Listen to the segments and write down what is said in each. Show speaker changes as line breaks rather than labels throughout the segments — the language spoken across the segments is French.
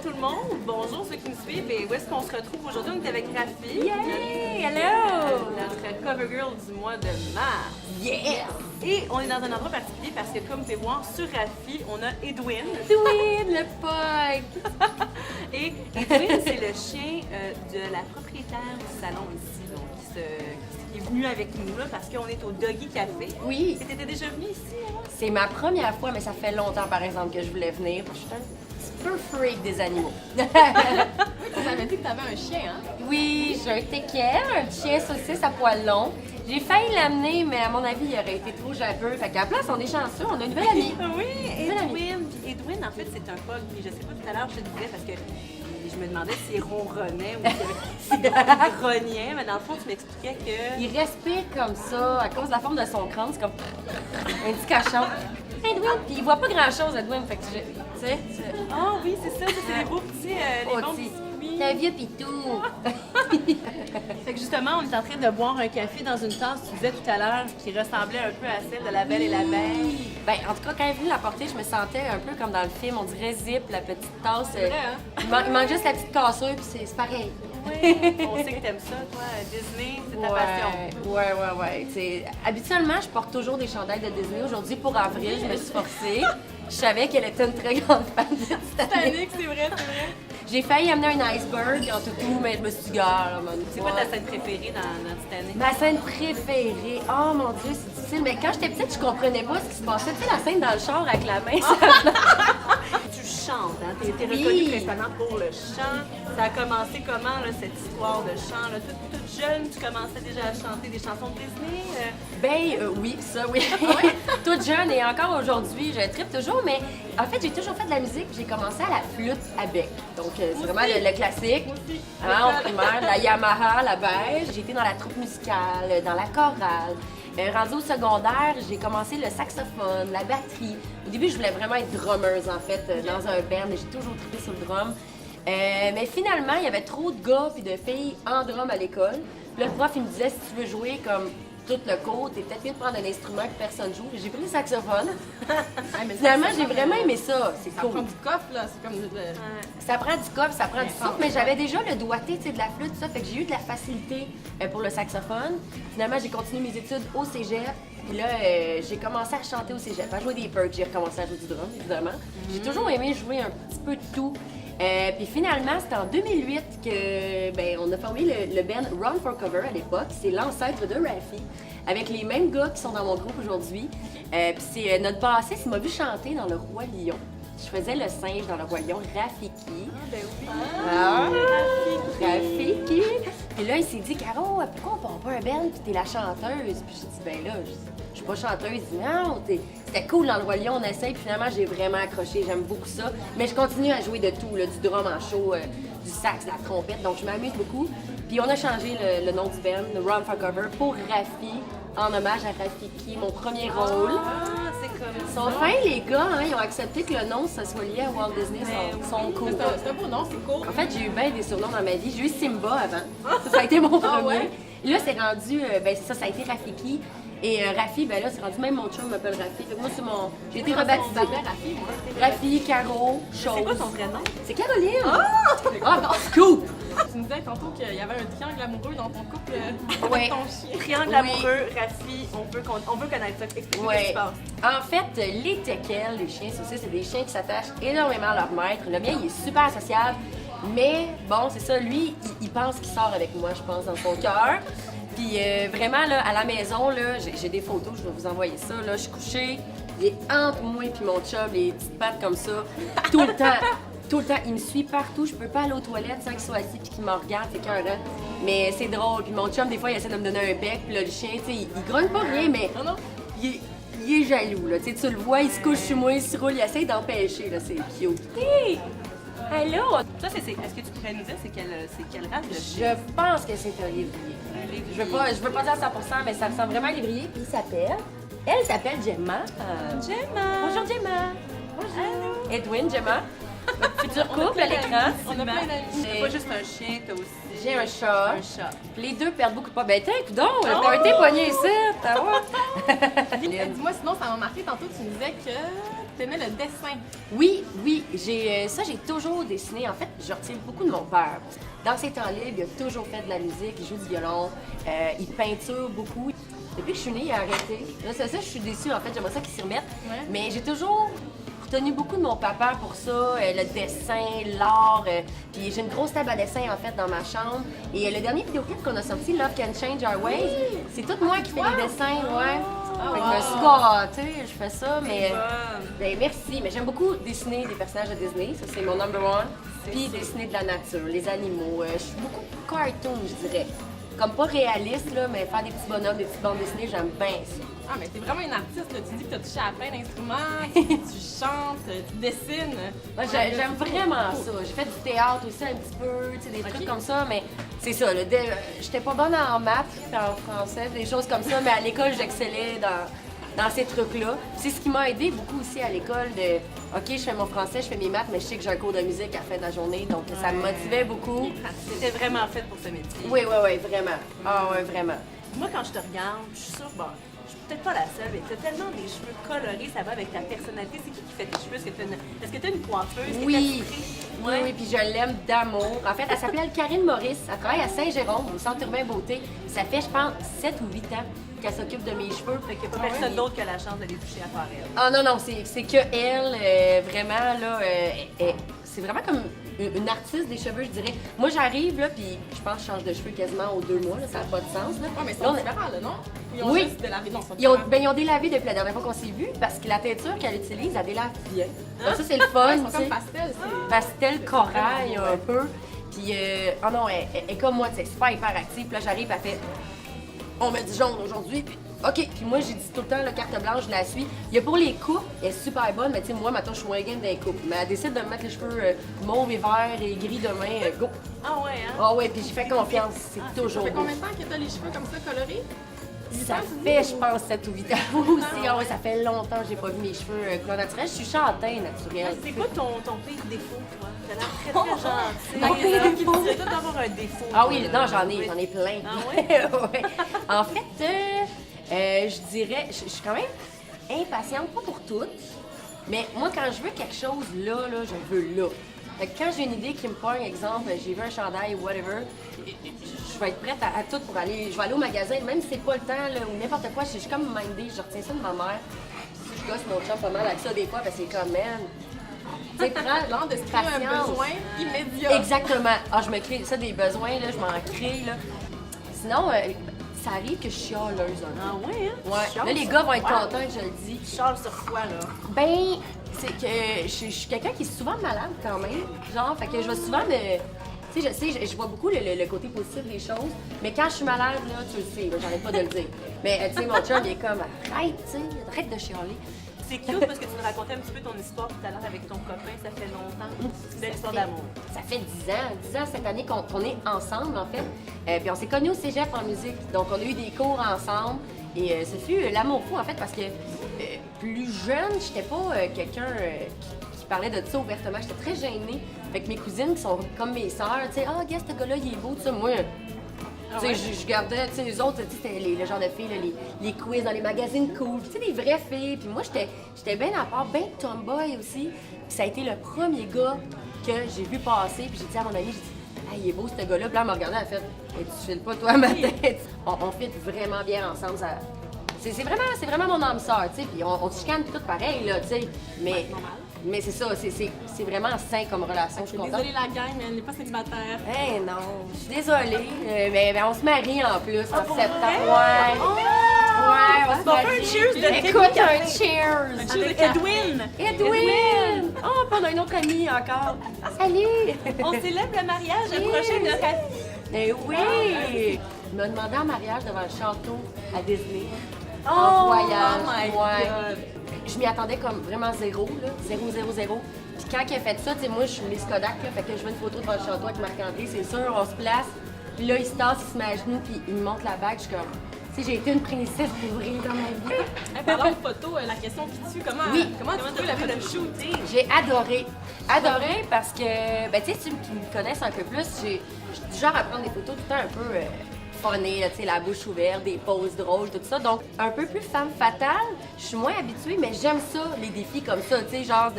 tout le monde, bonjour ceux qui nous suivent et où est-ce qu'on se retrouve aujourd'hui? On est avec Rafi.
Yay! Hello!
Notre cover girl du mois de mars.
Yes!
Et on est dans un endroit particulier parce que comme vous pouvez voir sur Rafi, on a Edwin.
Edwin, le pug!
Et Edwin, c'est le chien de la propriétaire du salon ici, donc qui est venu avec nous là, parce qu'on est au Doggy Café.
Oui.
Et t'étais déjà venu ici, hein?
C'est ma première fois, mais ça fait longtemps, par exemple, que je voulais venir. Je suis un petit peu freak des animaux.
Tu m'avais dit que t'avais un chien, hein?
Oui, j'ai un teckel, un chien saucisse à poil long. J'ai failli l'amener, mais à mon avis, il aurait été trop japeux. Fait qu'à la place, on est chanceux, on a une nouvelle amie.
Oui,
Bonne amie.
Edwin. Puis Edwin, en fait, c'est un pug. Puis je sais pas, tout à l'heure, je te disais parce que je me demandais s'il ronronnait ou s'il grognait. Mais dans le fond, tu m'expliquais que...
Il respire comme ça, à cause de la forme de son crâne, c'est comme un petit cochon. Edwin, puis il voit pas grand-chose, Edwin, fait que tu sais...
Ah oui, c'est ça, c'est les beaux petits... les bons biscuits.
C'est un vieux pitou.
Fait que justement, on est en train de boire un café dans une tasse, tu disais tout à l'heure, qui ressemblait un peu à celle de La Belle et la Bête.
Ben, en tout cas, quand elle est venue la porter, je me sentais un peu comme dans le film, on dirait Zip, la petite tasse.
C'est vrai, hein?
Il manque juste la petite cassure, puis c'est pareil.
Oui, on sait que t'aimes ça, toi, Disney, c'est ta passion.
Ouais. T'sais, habituellement, je porte toujours des chandails de Disney. Aujourd'hui, pour avril, je me suis forcée. Je savais qu'elle était une très grande fan de Titanic.
Titanic, c'est vrai.
J'ai failli amener un iceberg en tout, mais je me suis dit, gare,
C'est quoi ta scène préférée dans Titanic?
Ma scène préférée, oh mon Dieu, c'est difficile. Mais quand j'étais petite, je comprenais pas ce qui se passait. Tu sais, la scène dans le char avec la main,
Tu chantes, hein? T'es
Oui.
reconnue principalement pour le chant. Ça a commencé comment, là, cette histoire de chant? Là? Toute jeune, tu commençais déjà à chanter des chansons de Disney?
Oui, ça, oui. Toute jeune et encore aujourd'hui, je trippe toujours, mais en fait, j'ai toujours fait de la musique. J'ai commencé à la flûte à bec. Donc, c'est vraiment le classique. Hein, au primaire, la Yamaha, la beige. J'ai été dans la troupe musicale, dans la chorale. Rendu au secondaire, j'ai commencé le saxophone, la batterie. Au début, je voulais vraiment être drummeuse, en fait, dans un band. J'ai toujours trippé sur le drum. Mais finalement, il y avait trop de gars et de filles en drum à l'école. Puis le prof, il me disait, si tu veux jouer comme tout le cours, t'es peut-être mieux de prendre un instrument que personne joue. J'ai pris le saxophone. Finalement, j'ai vraiment aimé ça. C'est
Ça
cool.
prend du coffre, là. C'est comme...
Ça prend du coffre, ça prend du souffle, mais j'avais déjà le doigté, tu sais, de la flûte, ça, fait que j'ai eu de la facilité pour le saxophone. Finalement, j'ai continué mes études au cégep, puis là, j'ai commencé à chanter au cégep, à jouer des perks, j'ai recommencé à jouer du drum, évidemment. J'ai toujours aimé jouer un petit peu de tout. Puis finalement, c'était en 2008 que on a formé le band Run for Cover à l'époque. C'est l'ancêtre de Rafi, avec les mêmes gars qui sont dans mon groupe aujourd'hui. Puis c'est notre bassiste, il m'a vu chanter dans Le Roi Lion. Je faisais le singe dans Le Roi Lion, Rafiki. Rafiki. Puis là, il s'est dit, Caro, pourquoi on part pas un band puis t'es la chanteuse? Puis j'ai dit, je suis pas chanteuse. Il dit, non, c'était cool dans Le Roi Lion, on essaye. Puis finalement, j'ai vraiment accroché, j'aime beaucoup ça. Mais je continue à jouer de tout, là, du drum en show, du sax, de la trompette. Donc je m'amuse beaucoup. Puis on a changé le nom du band, le Run for Cover, pour Rafi, en hommage à Rafiki, mon premier rôle.
Ah, c'est comme
Ils sont fins, les gars, hein? Ils ont accepté que le nom, ça soit lié à Walt Disney, sont cool.
C'est un beau nom, c'est cool.
En fait, j'ai eu bien des surnoms dans ma vie. J'ai eu Simba avant. Ça a été mon premier.
ouais?
Et là, c'est rendu, ça a été Rafiki. Et Rafi, là, c'est rendu, même mon chum m'appelle Rafi. Fait que moi, j'ai été rebaptisée.
Rafi, moi.
Rafi, Caro,
C'est quoi
Chose.
ton vrai nom?
C'est Caroline! Ah, scoop!
Tu nous disais tantôt qu'il y avait un triangle amoureux dans ton couple avec
Ouais.
ton chien.
Triangle
Oui.
amoureux, Rafi, on veut connaître ça. Explique-nous ce qui se passe.
En fait, les teckels, les chiens saucisses, c'est des chiens qui s'attachent énormément à leur maître. Le mien, il est super sociable. Mais bon, c'est ça, lui, il pense qu'il sort avec moi, je pense, dans son cœur. Puis vraiment, là, à la maison, là, j'ai des photos, je vais vous envoyer ça. Là, je suis couchée, il est entre moi et mon chum, les petites pattes comme ça, tout le temps. Tout le temps, il me suit partout. Je peux pas aller aux toilettes sans qu'il soit assis et qu'il me regarde, c'est écœurant. Mais c'est drôle. Puis mon chum, des fois, il essaie de me donner un bec. Puis là, le chien, tu sais, il grogne pas rien, mais
Non.
il est jaloux. Là. Tu sais, tu le vois, il se couche sur moi, il se roule, il essaie d'empêcher. Là, c'est cute. Hey! Allô?
Ça, est-ce que tu pourrais nous dire c'est quelle race de
Je pense que c'est un lévrier. Je veux pas dire à 100%, mais ça ressemble vraiment à un lévrier. Puis elle s'appelle Gemma.
Gemma?
Bonjour Gemma. Bonjour. Edwin, Gemma. Futur couple à l'écran.
On a plein d'amis.
T'as pas juste un chien, t'as aussi
J'ai un chat.
un chat.
Les deux perdent beaucoup de poids. Ben, tiens, coudonc, t'as été pogné ici, t'as
Dis-moi, sinon, ça m'a marqué. Tantôt, tu me disais que t'aimais le dessin.
Oui, j'ai toujours dessiné. En fait, je retiens beaucoup de mon père. Dans ses temps libres, il a toujours fait de la musique, il joue du violon, il peinture beaucoup. Depuis que je suis née, il a arrêté. Là, ça, je suis déçue, en fait, j'aimerais ça qu'il s'y remette.
Ouais.
Mais j'ai toujours retenu beaucoup de mon papa pour ça, le dessin, l'art. Puis j'ai une grosse table à dessin, en fait, dans ma chambre. Et le dernier vidéoclip qu'on a sorti, Love Can Change Our Ways, c'est tout moi qui fais les dessins, ouais. Fait que je me suis gâtée, je fais ça, mais... Ben, merci, mais j'aime beaucoup dessiner des personnages de Disney, ça c'est mon number one. Puis dessiner de la nature, les animaux. Je suis beaucoup cartoon, je dirais. Comme pas réaliste, là, mais faire des petits bonhommes, des petites bandes dessinées, j'aime bien ça.
Ah, mais t'es vraiment une artiste, là. Tu dis que t'as touché à plein d'instruments, tu chantes, tu dessines.
Moi, j'aime vraiment ça. J'ai fait du théâtre aussi un petit peu, tu sais, des trucs comme ça, mais c'est ça. J'étais pas bonne en maths, en français, des choses comme ça, mais à l'école, j'excellais dans ces trucs-là. C'est ce qui m'a aidé beaucoup aussi à l'école de OK, je fais mon français, je fais mes maths, mais je sais que j'ai un cours de musique à la fin de la journée, donc ça me motivait beaucoup.
C'était vraiment fait pour ce métier.
Oui, vraiment. Ah ouais, vraiment.
Moi, quand je te regarde, je suis sûre, bon, je suis peut-être pas la seule, mais t'as tellement des cheveux colorés, ça va avec ta personnalité. C'est qui fait tes cheveux? Est-ce que t'as une coiffeuse?
Oui.
Ouais.
Oui, puis je l'aime d'amour. En fait, elle s'appelle Karine Maurice. Elle travaille à Saint-Jérôme, au Centre urbain beauté. Ça fait, je pense, 7 ou 8 ans qu'elle s'occupe de mes cheveux.
Fait qu'il n'y a pas personne d'autre qui a la chance de les toucher à part elle.
Ah non, c'est que elle, vraiment, là, c'est vraiment comme une artiste des cheveux, je dirais. Moi, j'arrive, là, puis je pense que je change de cheveux quasiment aux 2 mois, là, ça n'a pas de sens, là.
Ouais, mais c'est
Là,
différent, là, non? Ils ont
Oui.
juste délavé. Non,
Ils ont délavé depuis la dernière fois qu'on s'est vu parce que la teinture qu'elle utilise, elle délave bien. Donc ça, c'est le fun,
Ils sont
tu sais.
comme pastel, c'est...
Pastel corail un peu. Puis, oh non, elle est comme moi, tu sais, super hyper active. Puis là, j'arrive, elle fait on met du jaune aujourd'hui. Puis, OK. Puis moi, j'ai dit tout le temps, la carte blanche, je la suis. Il y a pour les coupes, elle est super bonne, mais tu sais, moi, maintenant, je suis moins game dans les coupes. Mais elle décide de me mettre les cheveux mauve et vert et gris demain, go.
Ah ouais, hein?
Ah ouais, puis j'ai fait confiance, c'est toujours
Ça fait
beau.
combien de temps que t'as les cheveux comme ça colorés?
Ça fait, je pense, 7 ou 8 ans aussi. Ah ouais, ça fait longtemps que j'ai pas vu mes cheveux couleur naturelle. Je suis châtain naturel.
C'est quoi ton pire défaut, toi? T'as l'air très, très gentil.
Mon pire
là.
défaut?
Tu dois avoir un défaut.
Ah oui,
toi,
non,
là.
j'en ai plein.
Ah ouais?
Ouais. En fait, je dirais, je suis quand même impatiente, pas pour toutes, mais moi, quand je veux quelque chose là, je veux là. Fait que quand j'ai une idée qui me pogne, exemple, j'ai vu un chandail ou whatever, je vais être prête à tout pour aller. Je vais aller au magasin, même si c'est pas le temps là, ou n'importe quoi, je suis comme mindée, je retiens ça de ma mère. Puis je gosse mon chum pas mal avec ça des fois parce que c'est comme, man, tu sais, prends
Genre de se créer un
patience.
besoin immédiat.
Exactement. Ah, je me crée ça des besoins, là, je m'en crée, là. Sinon, ça arrive que je chialeuse un peu.
Ah ouais, hein?
Ouais.
Chiale
Là, les
sur
gars vont être
quoi?
contents que je le dis.
Charles sur quoi, là?
Ben, c'est que je suis quelqu'un qui est souvent malade quand même. Genre, fait que je vais souvent me. Tu sais, je vois beaucoup le côté positif des choses, mais quand je suis malade, là, tu le sais, là, j'arrête pas de le dire. Mais, tu sais, mon chum, il est comme, arrête, tu sais, arrête de chialer.
C'est cute parce que tu nous racontais un petit peu ton histoire tout à l'heure avec ton copain, ça fait longtemps. C'est une belle histoire d'amour.
Ça fait 10 ans cette année qu'on est ensemble, en fait. Puis on s'est connus au cégep en musique, donc on a eu des cours ensemble. Et ce fut l'amour fou, en fait, parce que plus jeune, j'étais pas quelqu'un qui parlait de ça ouvertement. J'étais très gênée. Fait que mes cousines, qui sont comme mes sœurs, tu sais, ah, regarde, ce gars-là, il est beau, tout ça. Moi, tu sais, je gardais, tu sais, les autres, tu sais, c'était le genre de filles, là, les quiz dans les magazines cool, tu sais, des vraies filles. Puis moi, j'étais bien à part, bien tomboy aussi. Puis ça a été le premier gars que j'ai vu passer. Puis j'ai dit à mon ami, j'ai dit, ah, il est beau, ce gars-là. Puis là, elle m'a regardé, elle a fait, hey, tu files pas, toi, ma tête. On fit vraiment bien ensemble. C'est vraiment mon âme sœur, tu sais. Puis on se chicane tout pareil, là, tu sais. Mais c'est ça, c'est vraiment sain comme relation. Je suis contente.
Désolée la gang, mais elle n'est pas célibataire.
Eh non, je suis désolée, mais on se marie en plus en septembre.
vrai?
Ouais. Ouais, on se
On fait
marie.
un cheers de
Écoute, un cheers.
Avec Edwin!
Edwin! Oh, puis on a une autre amie encore. Salut!
On célèbre le mariage prochain de notre...
Eh oui! Il m'a demandé en mariage devant le château à Disney.
Oh,
En voyage.
oh my God.
Je m'y attendais comme vraiment zéro, là. 0, 0, 0. Puis quand il a fait ça, tu sais, moi, je suis Miss Kodak, là, fait que je veux une photo devant le château avec Marc-André, c'est sûr, on se place. Puis là, il se tasse, il se met à genoux, puis il me montre la bague, je suis comme, Tu sais, j'ai été une princesse pour vrai dans ma vie.
Hey, parlons de photos, la question qui tue, comment tu veux le shooter?
J'ai adoré. Adoré parce que, ben, tu sais, ceux qui me connaissent un peu plus, je suis du genre à prendre des photos tout le temps un peu funny, tu sais, la bouche ouverte, des poses drôles, tout ça. Donc, un peu plus femme fatale. Je suis moins habituée, mais j'aime ça, les défis comme ça, tu sais, genre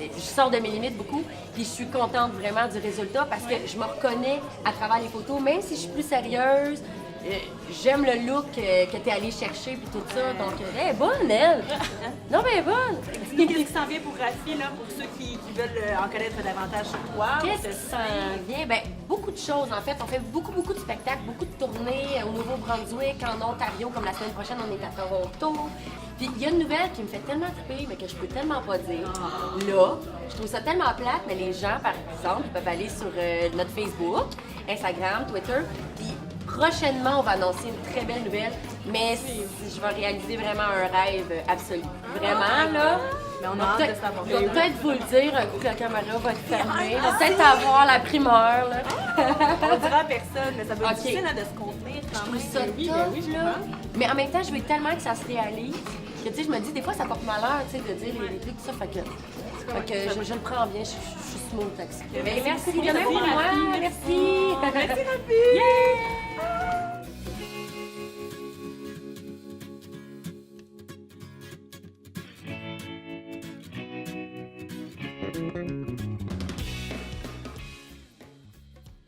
je sors de mes limites beaucoup, puis je suis contente vraiment du résultat parce que je me reconnais à travers les photos, même si je suis plus sérieuse. J'aime le look que tu es allée chercher puis tout ça. Donc, elle est bonne, elle! Non, mais elle est bonne!
Qu'est-ce qui s'en vient pour Rafi, là, pour ceux qui veulent en connaître davantage sur toi?
Qu'est-ce qui s'en vient? Ben, beaucoup de choses, en fait. On fait beaucoup de spectacles, beaucoup de tournées au Nouveau-Brunswick, en Ontario, comme la semaine prochaine, on est à Toronto. Puis il y a une nouvelle qui me fait tellement triper, mais que je peux tellement pas dire. Là, je trouve ça tellement plate, mais les gens, par exemple, ils peuvent aller sur notre Facebook, Instagram, Twitter, puis prochainement, on va annoncer une très belle nouvelle, mais je vais réaliser vraiment un rêve absolu. Vraiment, là.
Mais on a hâte de savoir.
Je vais peut-être vous le dire un coup que la caméra va être fermée. Je vais peut-être avoir la primeur, là.
On le dira à personne, mais ça va être
Ok.
difficile hein, de se contenir
Je
quand
trouve
même.
ça
oui,
top,
je
là.
comprends.
Mais en même temps, je veux tellement que ça se réalise que, tu sais, je me dis, des fois, ça porte malheur, tu sais, de dire les trucs, tout ça. Fait que je le prends bien, je suis smooth avec ça. Mais merci, de même pour moi. Merci.
Merci, Rafi!
Yeah!